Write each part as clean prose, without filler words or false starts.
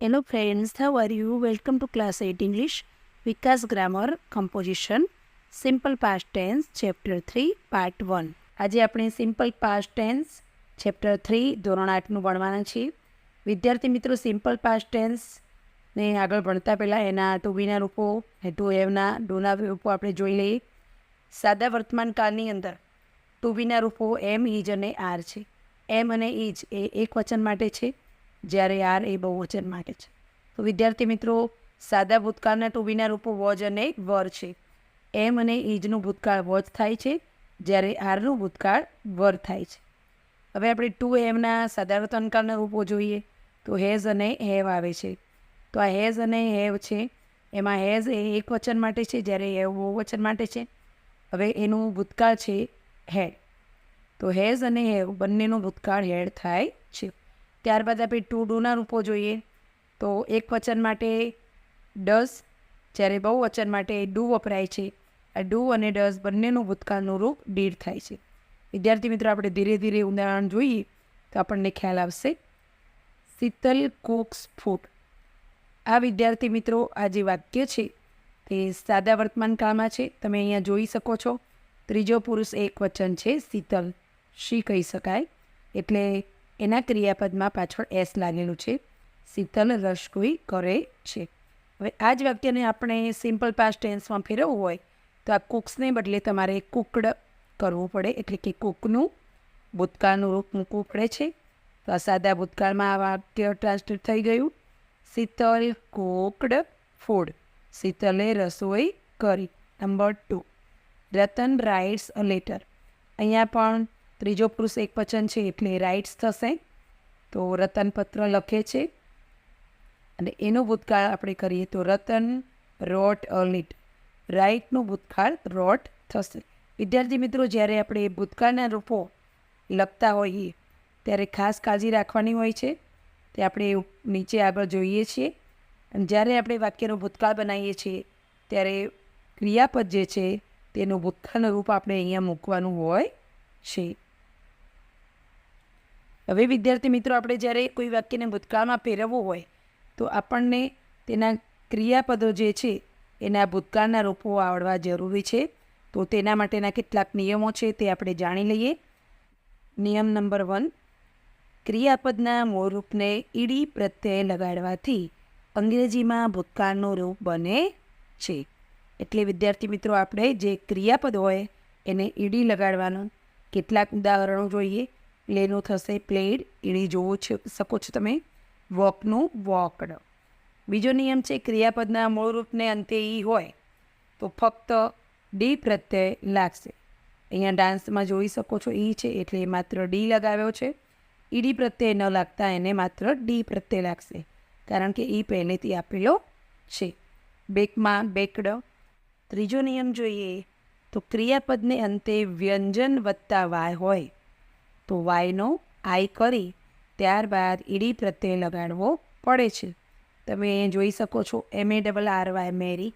Hello friends, how are you? Welcome to class 8 English, Vikas Grammar, Composition, Simple Past Tense, Chapter 3, Part 1. આજે આપણે simple past tense chapter 3 ધોરણ 8નું ભણવાના છીએ. વિદ્યાર્થી મિત્રો, સિમ્પલ પાસ્ટ ટેન્સને આગળ ભણતા પહેલાં એના ટુ બીના રૂપો, ટુ હેવના, ડુના રૂપો આપણે જોઈ લઈએ. સાદા વર્તમાન કાળની અંદર ટુ બીના રૂપો એમ, ઇજ અને આર છે. એમ અને ઇજ એ એક વચન માટે છે, જ્યારે આર એ બહુવચન માટે છે. તો વિદ્યાર્થી મિત્રો, સાદા ભૂતકાળના ટુ બીના રૂપો વોજ અને વર છે. એમ અને ઇજનું ભૂતકાળ વોજ થાય છે, જ્યારે આરનું ભૂતકાળ વર થાય છે. હવે આપણે ટુ હેવના સાદા વર્તમાનકાળના રૂપો જોઈએ તો હેઝ અને હેવ આવે છે. તો આ હેઝ અને હેવ છે, એમાં હેઝ એ એક વચન માટે છે, જ્યારે હેવ બહુવચન માટે છે. હવે એનું ભૂતકાળ છે હેડ. તો હેઝ અને હેવ બંનેનું ભૂતકાળ હેડ થાય છે. ત્યારબાદ આપણે ટુ ડુના રૂપો જોઈએ તો એક વચન માટે ડઝ, જ્યારે બહુવચન માટે ડુ વપરાય છે. આ ડુ અને ડઝ બંનેનું ભૂતકાળનું રૂપ ડીડ થાય છે. વિદ્યાર્થી મિત્રો, આપણે ધીરે ધીરે ઉદાહરણ જોઈએ તો આપણને ખ્યાલ આવશે. Sheetal cooks food. આ વિદ્યાર્થી મિત્રો, આ જે વાક્ય છે તે સાદા વર્તમાન કાળમાં છે. તમે અહીંયા જોઈ શકો છો, ત્રીજો પુરુષ એક વચન છે, શીતલ, શી કહી શકાય, એટલે એના ક્રિયાપદમાં પાછળ એસ લાગેલું છે. શીતલ રસોઈ કરે છે. હવે આ જ વાક્યને આપણે સિમ્પલ પાસ્ટ ટેન્સમાં ફેરવવું હોય તો આ કુક્સને બદલે તમારે કુકડ કરવું પડે, એટલે કે કુકનું ભૂતકાળનું રૂપ મૂકવું પડે છે. તો આ સાદા ભૂતકાળમાં આ વાક્ય ટ્રાન્સલેટ થઈ ગયું. Sheetal cooked food. શીતલે રસોઈ કરી. Number 2, Ratan writes a letter. અહીંયા પણ ત્રીજો પુરુષ એક વચન છે, એટલે રાઇટ્સ થશે. તો રતન પત્ર લખે છે અને એનું ભૂતકાળ આપણે કરીએ તો રતન રોટ અ લેટર. રાઇટનું ભૂતકાળ રોટ થશે. વિદ્યાર્થી મિત્રો, જ્યારે આપણે ભૂતકાળના રૂપો લખતા હોઈએ ત્યારે ખાસ કાળજી રાખવાની હોય છે. તે આપણે નીચે આગળ જોઈએ છીએ. અને જ્યારે આપણે વાક્યનું ભૂતકાળ બનાવીએ છીએ ત્યારે ક્રિયાપદ જે છે તેનું ભૂતકાળનું રૂપ આપણે અહીંયા મૂકવાનું હોય છે. હવે વિદ્યાર્થી મિત્રો, આપણે જ્યારે કોઈ વાક્યને ભૂતકાળમાં ફેરવવું હોય તો આપણને તેના ક્રિયાપદો જે છે એના ભૂતકાળના રૂપો આવડવા જરૂરી છે. તો તેના માટેના કેટલાક નિયમો છે તે આપણે જાણી લઈએ. નિયમ નંબર 1, ક્રિયાપદના મૂળ રૂપને ઈડી પ્રત્યય લગાડવાથી અંગ્રેજીમાં ભૂતકાળનું રૂપ બને છે. એટલે વિદ્યાર્થી મિત્રો, આપણે જે ક્રિયાપદ હોય એને ઈડી લગાડવાનું. કેટલાક ઉદાહરણો જોઈએ. પ્લેનું થશે પ્લેડ, ઈડી જોવો શકો છો તમે. વોકનું વોકડ. બીજો નિયમ છે, ક્રિયાપદના મૂળ રૂપને અંતે ઈ હોય તો ફક્ત ડી પ્રત્યય લાગશે. અહીંયા ડાન્સમાં જોઈ શકો છો ઈ છે, એટલે માત્ર ડી લગાવ્યો છે. ઈડી પ્રત્યય ન લાગતા એને માત્ર ડી પ્રત્યય લાગશે, કારણ કે ઈ પહેલેથી આપેલો છે. બેકમાં બેકડ. ત્રીજો નિયમ જોઈએ તો ક્રિયાપદને અંતે વ્યંજન વત્તા વાય હોય તો વાયનો આઈ કરી ત્યારબાદ ઈડી પ્રત્યય લગાડવો પડે છે. તમે જોઈ શકો છો MARRY મેરી.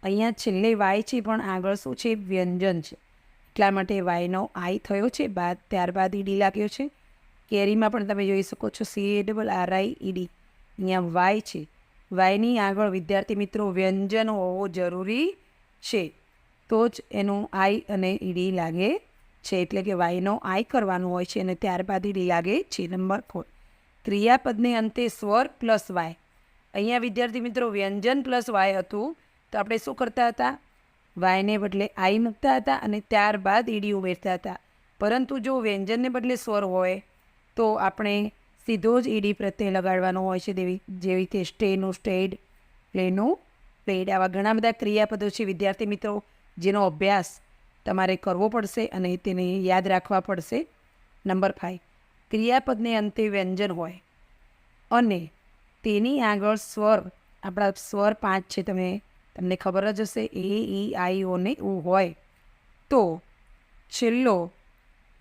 અહીંયા છેલ્લે વાય છે પણ આગળ શું છે, વ્યંજન છે, એટલા માટે વાયનો આઈ થયો છે, ત્યારબાદ ઈડી લાગ્યો છે. કેરીમાં પણ તમે જોઈ શકો છો CARRIED. અહીંયા વાય છે, વાયની આગળ વિદ્યાર્થી મિત્રો વ્યંજન હોવો જરૂરી છે, તો જ એનું આઈ અને ઈડી લાગે છે. એટલે કે વાયનો આઈ કરવાનું હોય છે અને ત્યારબાદ ઈડી લાગે છે. નંબર 4, ક્રિયાપદને અંતે સ્વર પ્લસ વાય. અહીંયા વિદ્યાર્થી મિત્રો વ્યંજન પ્લસ વાય હતું તો આપણે શું કરતા હતા, વાયને બદલે આઈ મૂકતા હતા અને ત્યારબાદ ઈડી ઉમેરતા હતા. પરંતુ જો વ્યંજનને બદલે સ્વર હોય તો આપણે સીધો જ ઈડી પ્રત્યય લગાડવાનો હોય છે. જેવી રીતે સ્ટેનું સ્ટેડ, પ્લેનું પ્લેડ. આવા ઘણા બધા ક્રિયાપદો છે વિદ્યાર્થી મિત્રો, જેનો અભ્યાસ તમારે કરવો પડશે અને તેને યાદ રાખવા પડશે. નંબર 5, ક્રિયાપદને અંતે વ્યંજન હોય અને તેની આગળ સ્વર, આપણા સ્વર 5 છે, તમને ખબર જ હશે, A, E, I, O ને U હોય તો છેલ્લો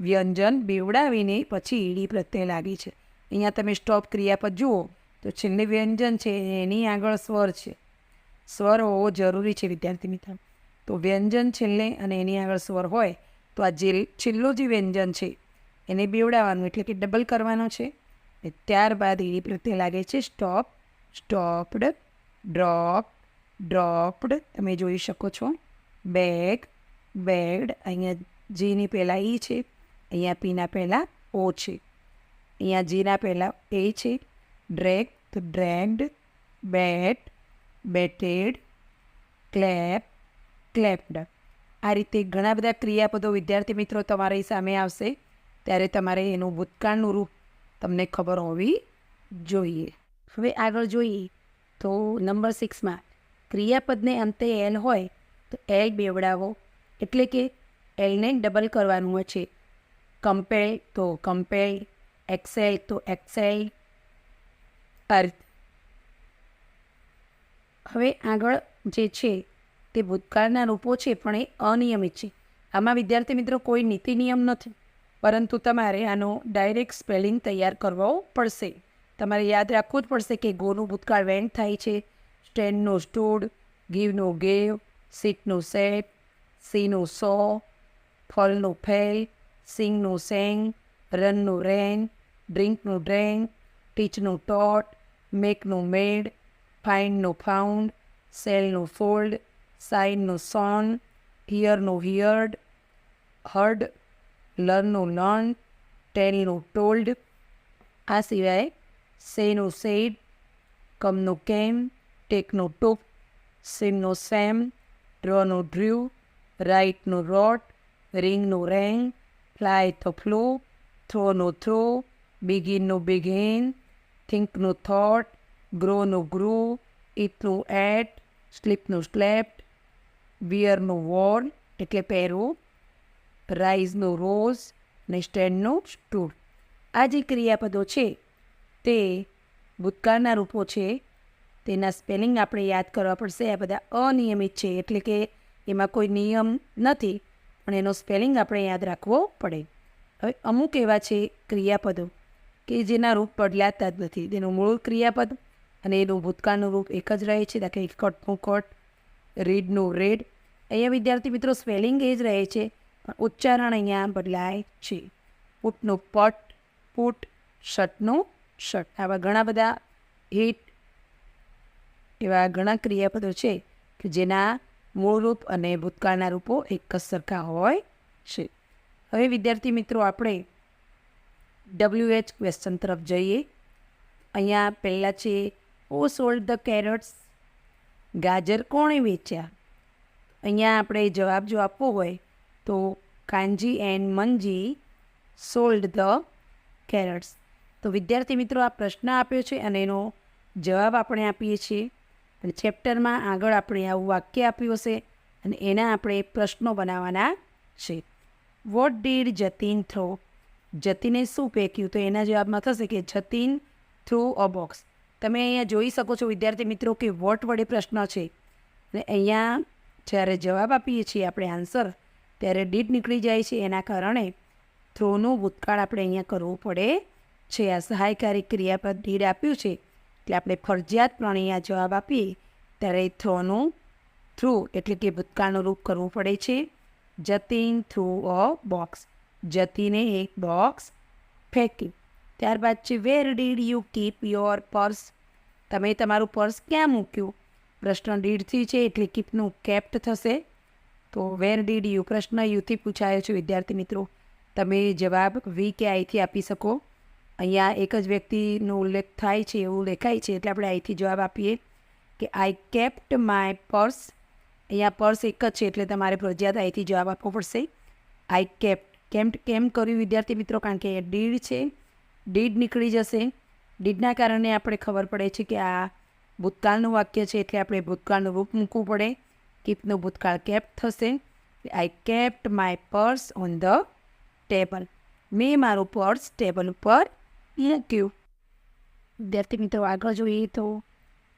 વ્યંજન બેવડાવીને પછી ઈડી પ્રત્યય લાગે છે. અહીંયા તમે સ્ટોપ ક્રિયાપદ જુઓ તો છેલ્લે વ્યંજન છે, એની આગળ સ્વર છે. સ્વર હોવો જરૂરી છે વિદ્યાર્થી મિત્રો. તો વ્યંજન છેલ્લે અને એની આગળ સ્વર હોય તો આ છેલ્લો જે વ્યંજન છે એને બેવડાવવાનું, એટલે કે ડબલ કરવાનો છે. ત્યારબાદ ઈડી પ્રત્યય લાગે છે સ્ટોપ સ્ટોપ્ડ, ડ્રોપ, ડ્રોપ્ડ, તમે જોઈ શકો છો. બેગ, બેગ્ડ, અહીંયા જીની પહેલાં ઈ છે, અહીંયા પીના પહેલાં ઓ છે, અહીંયા જીના પહેલાં એ છે. ડ્રેગ તો ડ્રેગ્ડ, બેટ, બેટેડ, ક્લેપ, ક્લેપ્ડ. આ રીતે ઘણા બધા ક્રિયાપદો વિદ્યાર્થી મિત્રો તમારી સામે આવશે ત્યારે તમારે એનું ભૂતકાળનું રૂપ તમને ખબર હોવી જોઈએ. હવે આગળ જોઈએ તો નંબર 6માં ક્રિયાપદને અંતે એલ હોય તો એલ બેવડાવો, એટલે કે એલને ડબલ કરવાનું હોય છે. કમ્પેલ તો કમ્પેલ, એક્સેલ તો એક્સેલ. હવે આગળ જે છે તે ભૂતકાળના રૂપો છે પણ એ અનિયમિત છે. આમાં વિદ્યાર્થી મિત્રો કોઈ નીતિ નિયમ નથી, પરંતુ તમારે આનો ડાયરેક્ટ સ્પેલિંગ તૈયાર કરવો પડશે. તમારે યાદ રાખવું જ પડશે કે ગોનું ભૂતકાળ વેન્ટ થાય છે, સ્ટેન્ડનું સ્ટૂડ, ગીવનું ગેવ, સીટનું સેટ, સીનું સો, ફલનું ફેલ, સિંગનું સેંગ, રનનું રેન, ડ્રિંકનું ડ્રેન્ક, ટીચનું ટોટ, મેકનું મેડ, ફાઇન્ડનું ફાઉન્ડ, સેલનું ફોલ્ડ, સાઇનનું સોન, હિયરનું હિયર્ડ, હર્ડ, લર્નનું લર્ન, ટેલનું ટોલ્ડ. આ સિવાય સેનું સેડ, કમનું કેમ, ટેકનું ટુક, સિમનું સેમ, ડ્રોનું ડ્ર્યુ, રાઇટનું રોટ, રિંગનું રેંગ, ફ્લાય તો ફ્લુ, થ્રોનું થ્રો, બિગિનનું બિગિન, થિંકનું થોટ, ગ્રોનું ગ્રુ, ઇટનું એટ, સ્લીપનું સ્લેપ્ટ, વિયરનું વોર એટલે પહેરવું, રાઇઝનું રોઝ ને સ્ટેન્ડનું સ્ટૂડ. આ જે ક્રિયાપદો છે તે ભૂતકાળના રૂપો છે, તેના સ્પેલિંગ આપણે યાદ કરવા પડશે. આ બધા અનિયમિત છે એટલે કે એમાં કોઈ નિયમ નથી, પણ એનો સ્પેલિંગ આપણે યાદ રાખવો પડે. હવે અમુક એવા છે ક્રિયાપદો કે જેના રૂપ બદલાતા જ નથી. તેનું મૂળ ક્રિયાપદ અને એનું ભૂતકાળનું રૂપ એક જ રહે છે. દાખલા કે કટનું કટ, રીડનું રેડ. અહીંયા વિદ્યાર્થી મિત્રો સ્પેલિંગ એ જ રહે છે પણ ઉચ્ચારણ અહીંયા બદલાય છે. પુટનું પટ, પુટ, શર્ટનું શર્ટ. આવા ઘણા બધા હિટ એવા ઘણા ક્રિયાપદો છે કે જેના મૂળ રૂપ અને ભૂતકાળના રૂપો એક જ સરખા હોય છે. હવે વિદ્યાર્થી મિત્રો આપણે WH ક્વેશ્ચન તરફ જઈએ. અહીંયા પહેલાં છે હુ સોલ્ડ ધ કેરટ્સ, ગાજર કોણે વેચ્યા. અહીંયા આપણે જવાબ જો આપવો હોય તો કાનજી એન્ડ મંજી સોલ્ડ ધ કેરટ્સ. તો વિદ્યાર્થી મિત્રો આ પ્રશ્ન આપ્યો છે અને એનો જવાબ આપણે આપીએ છીએ. અને ચેપ્ટરમાં આગળ આપણે આવું વાક્ય આપ્યું હશે અને એના આપણે પ્રશ્નો બનાવવાના છે. વોટ ડીડ જતીન થ્રો, જતીને શું ફેંક્યું. તો એના જવાબમાં થશે કે જતીન થ્રુ અ બોક્સ. તમે અહીંયા જોઈ શકો છો વિદ્યાર્થી મિત્રો કે વોટ વડે પ્રશ્ન છે અને અહીંયા જ્યારે જવાબ આપીએ છીએ આપણે આન્સર ત્યારે ડીડ નીકળી જાય છે. એના કારણે થ્રોનું ભૂતકાળ આપણે અહીંયા કરવું પડે છે. આ સહાયકારી ક્રિયાપદ ડીડ આપ્યું છે એટલે આપણે ફરજિયાતપણે અહીંયા જવાબ આપીએ ત્યારે થ્રોનું થ્રુ એટલે કે ભૂતકાળનું રૂપ કરવું પડે છે. જતીન થ્રુ અ બોક્સ, જતીને એક બોક્સ ફેંક્યું. ત્યારબાદ છે where did you keep your purse, તમે તમારું પર્સ ક્યાં મૂક્યું. પ્રશ્ન ડીડથી છે એટલે કીપનું કેપ્ટ થશે. તો વેર ડીડ યુ પ્રશ્ન યુથી પૂછાયો છે વિદ્યાર્થી મિત્રો. તમે જવાબ વી કે આઈથી આપી શકો. અહીંયા એક જ વ્યક્તિનો ઉલ્લેખ થાય છે એવું દેખાય છે એટલે આપણે આઈથી જવાબ આપીએ કે આઈ કેપ્ટ માય પર્સ. અહીંયા પર્સ એક જ છે એટલે તમારે ફરજિયાત આઈથી જવાબ આપવો પડશે. આઈ કેપ્ટ કેમ કર્યું વિદ્યાર્થી મિત્રો, કારણ કે એ ડીડ છે, ડીડ નીકળી જશે. ડીડના કારણે આપણે ખબર પડે છે કે આ ભૂતકાળનું વાક્ય છે એટલે આપણે ભૂતકાળનું રૂપ મૂકવું પડે. કીપનું ભૂતકાળ કેપ્ટ થશે. I kept my purse on the table, મેં મારું પર્સ ટેબલ ઉપર મૂક્યું. વિદ્યાર્થી મિત્રો આગળ જોઈએ તો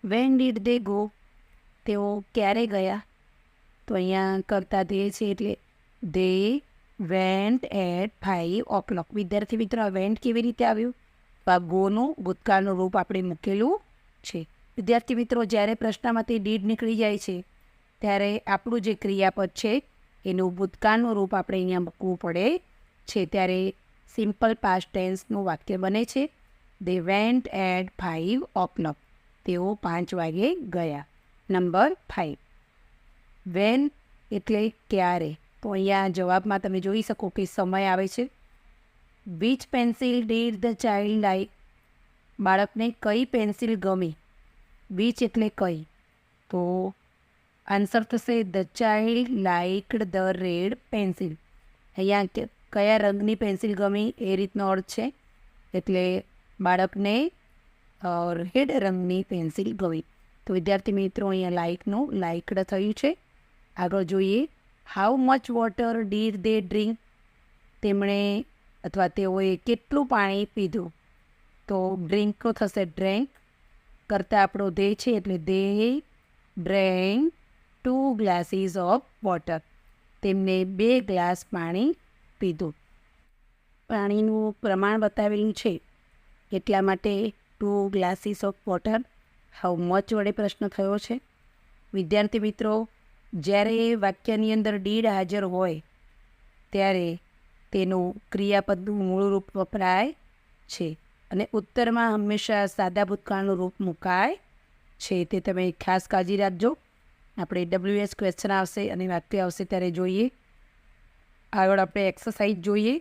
વેન ડીડ દે ગો, તેઓ ક્યારે ગયા. તો અહીંયા કરતા દે છે એટલે દે વેન્ટ એટ 5 o'clock. વિદ્યાર્થી મિત્રો આ વેન્ટ કેવી રીતે આવ્યું. તો આ ગોનું ભૂતકાળનું રૂપ આપણે મૂકેલું છે. વિદ્યાર્થી મિત્રો જ્યારે પ્રશ્નમાંથી ડીડ નીકળી જાય છે ત્યારે આપણું જે ક્રિયાપદ છે એનું ભૂતકાળનું રૂપ આપણે અહીંયા મૂકવું પડે છે. ત્યારે સિમ્પલ પાસ્ટ ટેન્સનું વાક્ય બને છે દે વેન્ટ એટ 5 o'clock. તેઓ 5 વાગે ગયા. નંબર 5, વેન એટલે ક્યારે. તો અહીંયા જવાબમાં તમે જોઈ શકો કે સમય આવે છે. Which pencil did the child like. બાળકને કઈ પેન્સિલ ગમી. વિચ એટલે કઈ, તો આન્સર થશે the child liked the red pencil. અહીંયા કયા રંગની પેન્સિલ ગમી એ રીતનો અર્થ છે, એટલે બાળકને રેડ રંગની પેન્સિલ ગમી. તો વિદ્યાર્થી મિત્રો અહીંયા લાઇકનું લાઇકડ થયું છે. આગળ જોઈએ, how much water did they drink. તેમણે અથવા તેઓએ કેટલું પાણી પીધું. તો ડ્રિંકનો થશે ડ્રેન્ક, કરતાં આપણો દે છે એટલે દે ડ્રેન્ક 2 ગ્લાસીસ ઓફ વોટર. તેમને 2 ગ્લાસ પાણી પીધું. પાણીનું પ્રમાણ બતાવેલું છે એટલા માટે 2 glasses of water. How much વડે પ્રશ્ન થયો છે. વિદ્યાર્થી મિત્રો, જ્યારે વાક્યની અંદર ડીડ હાજર હોય ત્યારે તેનું ક્રિયાપદનું મૂળ રૂપ વપરાય છે અને ઉત્તરમાં હંમેશા સાદા ભૂતકાળનું રૂપ મુકાય છે. તે તમે ખાસ કાળજી રાખજો. આપણે WS ક્વેશ્ચન આવશે અને વાક્ય આવશે ત્યારે જોઈએ. આગળ આપણે એક્સરસાઇઝ જોઈએ.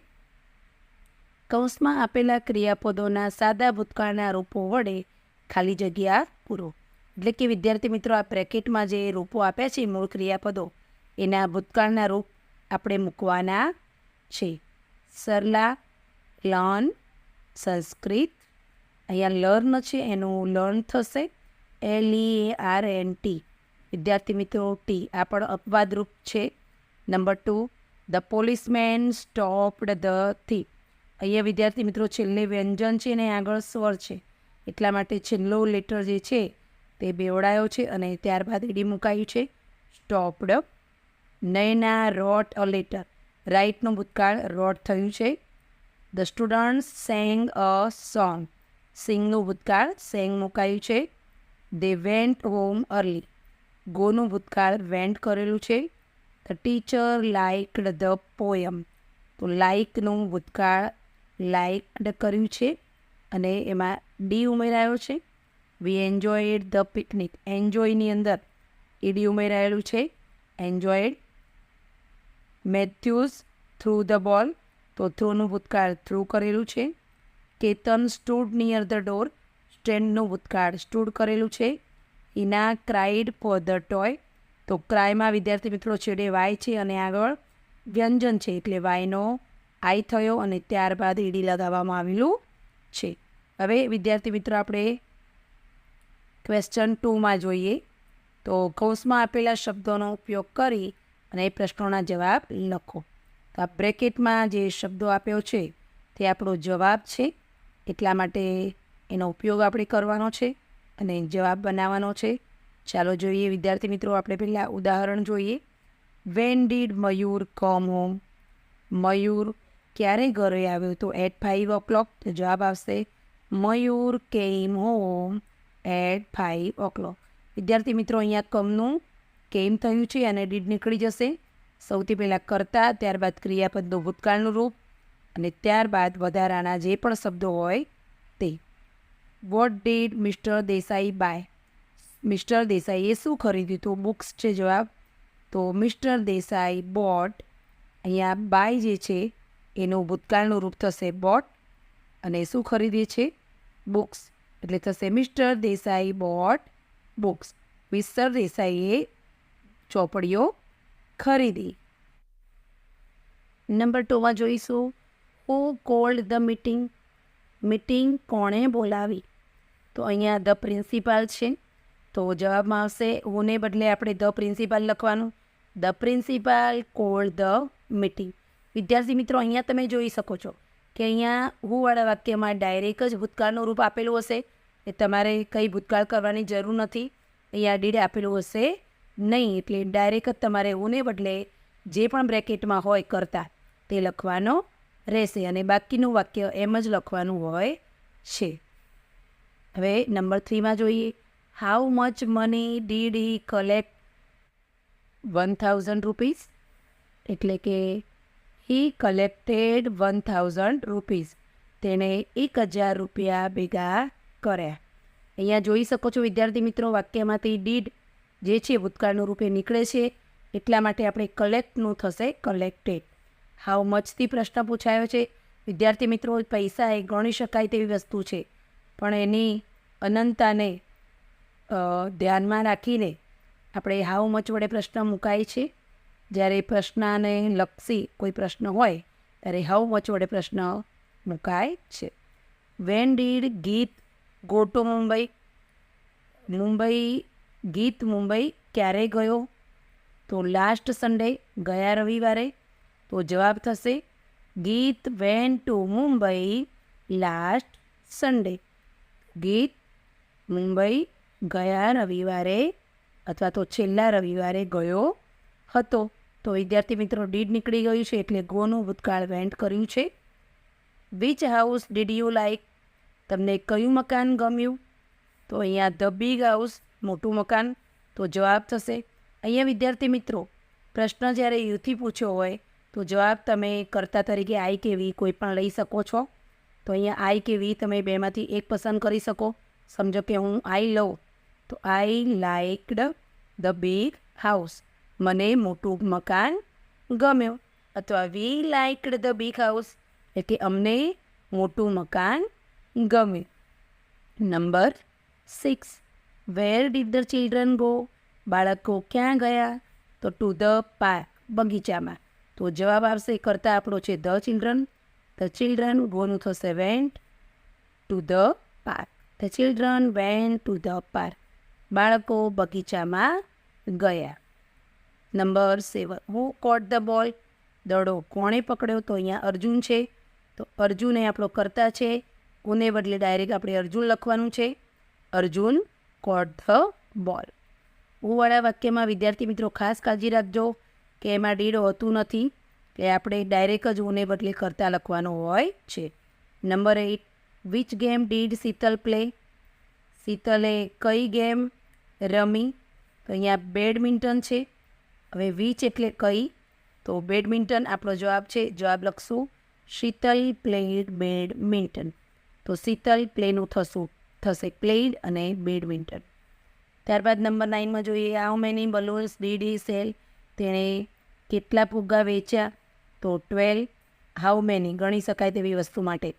કૌંસમાં આપેલા ક્રિયાપદોના સાદા ભૂતકાળના રૂપો વડે ખાલી જગ્યા પૂરો. એટલે કે વિદ્યાર્થી મિત્રો, આ બ્રેકેટમાં જે રૂપો આપ્યા છે મૂળ ક્રિયાપદો, એના ભૂતકાળના રૂપ આપણે મૂકવાના છે. સરલા, લર્ન, સંસ્કૃત. અહીંયા લર્ન છે એનું લર્ન થશે LEARNT. વિદ્યાર્થી મિત્રો, ટી આ પણ અપવાદરૂપ છે. Number 2, the policeman stopped the thief. અહીંયા વિદ્યાર્થી મિત્રો છેલ્લે વ્યંજન છે ને આગળ સ્વર છે, એટલા માટે છેલ્લો લેટર જે છે તે બેવડાયો છે અને ત્યારબાદ એડી મુકાયું છે, stopped. Nayana wrote a letter. રાઇટનું ભૂતકાળ રોટ થયું છે. The students sang a song. સિંગનું ભૂતકાળ સેંગ મુકાયું છે. They went home early. ગોનું ભૂતકાળ વેન્ટ કરેલું છે. The teacher liked the poem. તો લાઇકનું ભૂતકાળ લાઇકડ કર્યું છે અને એમાં ડી ઉમેરાયો છે. વી એન્જોયડ ધ પિકનિક. એન્જોયની અંદર ઈડી ઉમેરાયેલું છે, enjoyed. Matthews through the ball. તો થ્રુનું ભૂતકાળ થ્રુ કરેલું છે. Ketan stood near the door. સ્ટેન્ડનું ભૂતકાળ સ્ટૂડ કરેલું છે. Hina cried for the toy. તો ક્રાયમાં વિદ્યાર્થી મિત્રો છેડે વાય છે અને આગળ વ્યંજન છે એટલે વાયનો આઈ થયો અને ત્યારબાદ ઈડી લગાવવામાં આવેલું છે. હવે વિદ્યાર્થી મિત્રો આપણે ક્વેશ્ચન 2માં જોઈએ. તો કૌંસમાં આપેલા શબ્દોનો ઉપયોગ કરી અને એ પ્રશ્નોના જવાબ લખો. તો આ બ્રેકેટમાં જે શબ્દો આપ્યો છે તે આપણો જવાબ છે, એટલા માટે એનો ઉપયોગ આપણે કરવાનો છે અને જવાબ બનાવવાનો છે. ચાલો જોઈએ વિદ્યાર્થી મિત્રો, આપણે પહેલાં ઉદાહરણ જોઈએ. When did Mayur come home. મયુર ક્યારે ઘરે આવ્યો? તો એટ 5 o'clock. તો જવાબ આવશે મયુર કેમ હોમ એટ 5 o'clock. વિદ્યાર્થી મિત્રો, અહીંયા કમનું કેમ થયું છે અને ડીડ નીકળી જશે. સૌથી પહેલાં કરતા, ત્યારબાદ ક્રિયાપદનું ભૂતકાળનું રૂપ અને ત્યારબાદ વધારાના જે પણ શબ્દો હોય તે. What did mister Desai buy. Mister દેસાઈએ શું ખરીદ્યું? તો બુક્સ છે જવાબ. તો મિસ્ટર દેસાઈ બોટ. અહીંયા બાય જે છે એનું ભૂતકાળનું રૂપ થશે બોટ અને શું ખરીદે છે? બુક્સ. એટલે થશે mister Desai bought books. Mister દેસાઈએ ચોપડીઓ ખરીદી. નંબર 2માં જોઈશું, who called the meeting. Meeting કોણે બોલાવી? તો અહીંયા ધ પ્રિન્સિપાલ છે, તો જવાબમાં આવશે હુને બદલે આપણે ધ પ્રિન્સિપાલ લખવાનું. The principal cold the meeting. વિદ્યાર્થી મિત્રો, અહીંયા તમે જોઈ શકો છો કે અહીંયા હુવાળા વાક્યમાં ડાયરેક્ટ જ ભૂતકાળનું રૂપ આપેલું હશે, એ તમારે કંઈ ભૂતકાળ કરવાની જરૂર નથી. અહીંયા ડીડ આપેલું હશે નહીં, એટલે ડાયરેક્ટ જ તમારે હુને બદલે જે પણ બ્રેકેટમાં હોય કરતા તે લખવાનો રહેશે અને બાકીનું વાક્ય એમ જ લખવાનું હોય છે. હવે નંબર 3માં જોઈએ. How much money did he collect? 1000 rupees. એટલે કે હી કલેક્ટેડ 1000 રૂપીસ. તેણે 1000 રૂપિયા ભેગા કર્યા. અહીંયા જોઈ શકો છો વિદ્યાર્થી મિત્રો, વાક્યમાંથી ડીડ જે છે ભૂતકાળનું રૂપે નીકળે છે, એટલા માટે આપણે કલેક્ટનું થશે કલેક્ટેડ. હાઉ મચથી પ્રશ્ન પૂછાયો છે. વિદ્યાર્થી મિત્રો, પૈસા એ ગણી શકાય તેવી વસ્તુ છે, પણ એની અનંતતાને ધ્યાનમાં રાખીને આપણે હાઉ મચ વડે પ્રશ્ન મુકાય છે. જ્યારે પ્રશ્નને લક્ષી કોઈ પ્રશ્ન હોય ત્યારે હાઉ મચ વડે પ્રશ્ન મુકાય છે. વેન ડીડ ગીત ગો ટુ મુંબઈ? ગીત મુંબઈ ક્યારે ગયો? તો લાસ્ટ સન્ડે, ગયા રવિવારે. તો જવાબ થશે Geet went to Mumbai last Sunday. Geet Mumbai ગયા રવિવારે અથવા તો છેલ્લા રવિવારે ગયો હતો. તો વિદ્યાર્થી મિત્રો, ડીડ નીકળી ગયું છે એટલે ગોનું ભૂતકાળ વેન્ટ કર્યું છે. Which house did you like? તમને કયું મકાન ગમ્યું? તો અહીંયા ધ બિગ હાઉસ, મોટું મકાન. તો જવાબ થશે અહીંયા વિદ્યાર્થી મિત્રો, પ્રશ્ન જ્યારે યુથી પૂછ્યો હોય તો જવાબ તમે કર્તા તરીકે આઈ કે વી કોઈ પણ લઈ શકો છો. તો અહીંયા આઈ કે વી તમે બેમાંથી એક પસંદ કરી શકો. સમજો કે હું આઈ લઉં તો I liked the big house, મને મોટું મકાન ગમ્યું. અથવા વી લાઇકડ ધ બિગ હાઉસ, એટલે અમને મોટું મકાન ગમ્યું. Number 6, where did the children go? બાળકો ક્યાં ગયા? તો ટુ ધ પાર્ક, બગીચામાં. તો જવાબ આવશે કરતા આપણો છે ધ ચિલ્ડ્રન. ધ ચિલ્ડ્રન ગોનું થશે went to the park. The children went to the park. બાળકો બગીચામાં ગયા. Number 7, who caught the ball? દડો કોણે પકડ્યો? તો અહીંયા અર્જુન છે. તો અર્જુન એ આપણો કરતા છે. કોને બદલે ડાયરેક્ટ આપણે અર્જુન લખવાનું છે. Arjun caught the ball. ઉવાળા વાક્યમાં વિદ્યાર્થી મિત્રો ખાસ કાળજી રાખજો કે એમાં ડીડ હોતું નથી, કે આપણે ડાયરેક્ટ જ ઉને બદલે કરતા લખવાનું હોય છે. Number 8, which game did Sheetal play? શીતલે કઈ ગેમ રમી? તો અહીંયા બેડમિન્ટન છે. હવે વિચ એટલે કઈ, તો બેડમિન્ટન આપણો જવાબ છે. જવાબ લખશું શીતલ પ્લેડ બેડમિન્ટન. તો શીતલ પ્લેનું થશે પ્લેડ અને બેડમિન્ટન. ત્યારબાદ નંબર 9માં જોઈએ, how many balloons did he cell? તેણે કેટલા ફુગ્ગા વેચ્યા? તો 12. હાઉ મેની ગણી શકાય તેવી વસ્તુ માટે,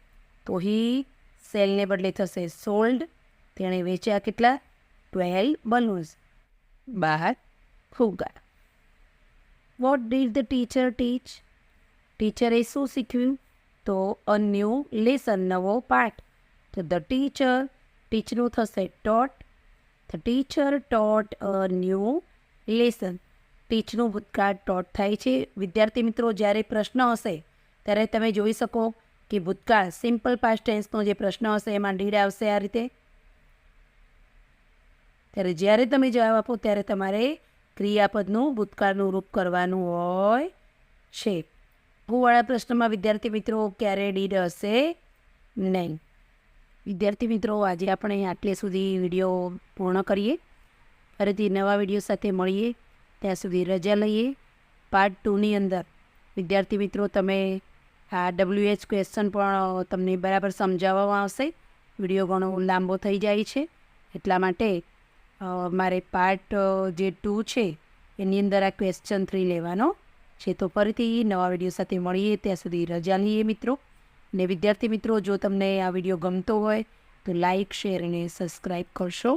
તો હી સેલને બદલે થશે સોલ્ડ. તેણે વેચ્યા કેટલા? 12 બલૂન્સ, 12 ફુગ્ગા. What did the teacher teach? ટીચરે શું શીખવ્યું? તો અ ન્યૂ લેસન, નવો પાઠ. તો ધ ટીચર, ટીચનું થશે taught. The teacher taught a new lesson. ટીચનું ભૂતકાળ ટોટ થાય છે. વિદ્યાર્થી મિત્રો, જ્યારે પ્રશ્ન હશે ત્યારે તમે જોઈ શકો કે ભૂતકાળ સિમ્પલ પાસ્ટ ટેન્સનો જે પ્રશ્ન હશે એમાં ડીડ આવશે આ રીતે. ત્યારે જ્યારે તમે જવાબ આપો ત્યારે તમારે ક્રિયાપદનું ભૂતકાળનું રૂપ કરવાનું હોય છે. ભૂવાળા પ્રશ્નમાં વિદ્યાર્થી મિત્રો ક્યારે ડીડ હશે નહીં. વિદ્યાર્થી મિત્રો, આજે આપણે આટલે સુધી વિડીયો પૂર્ણ કરીએ. ફરીથી નવા વિડીયો સાથે મળીએ. ત્યાં સુધી રજા લઈએ. પાર્ટ 2ની અંદર વિદ્યાર્થી મિત્રો તમે આ WH ક્વેશ્ચન પણ તમને બરાબર સમજાવવામાં આવશે. વિડીયો ઘણો લાંબો થઈ જાય છે, એટલા માટે મારે પાર્ટ જે 2 છે એની અંદર આ ક્વેશ્ચન 3 લેવાનો છે. તો ફરીથી નવા વિડીયો સાથે મળીએ. ત્યાં સુધી રજા લઈએ મિત્રો. ને વિદ્યાર્થી મિત્રો, જો તમને આ વિડીયો ગમતો હોય તો લાઇક, શેર અને સબસ્ક્રાઈબ કરશો.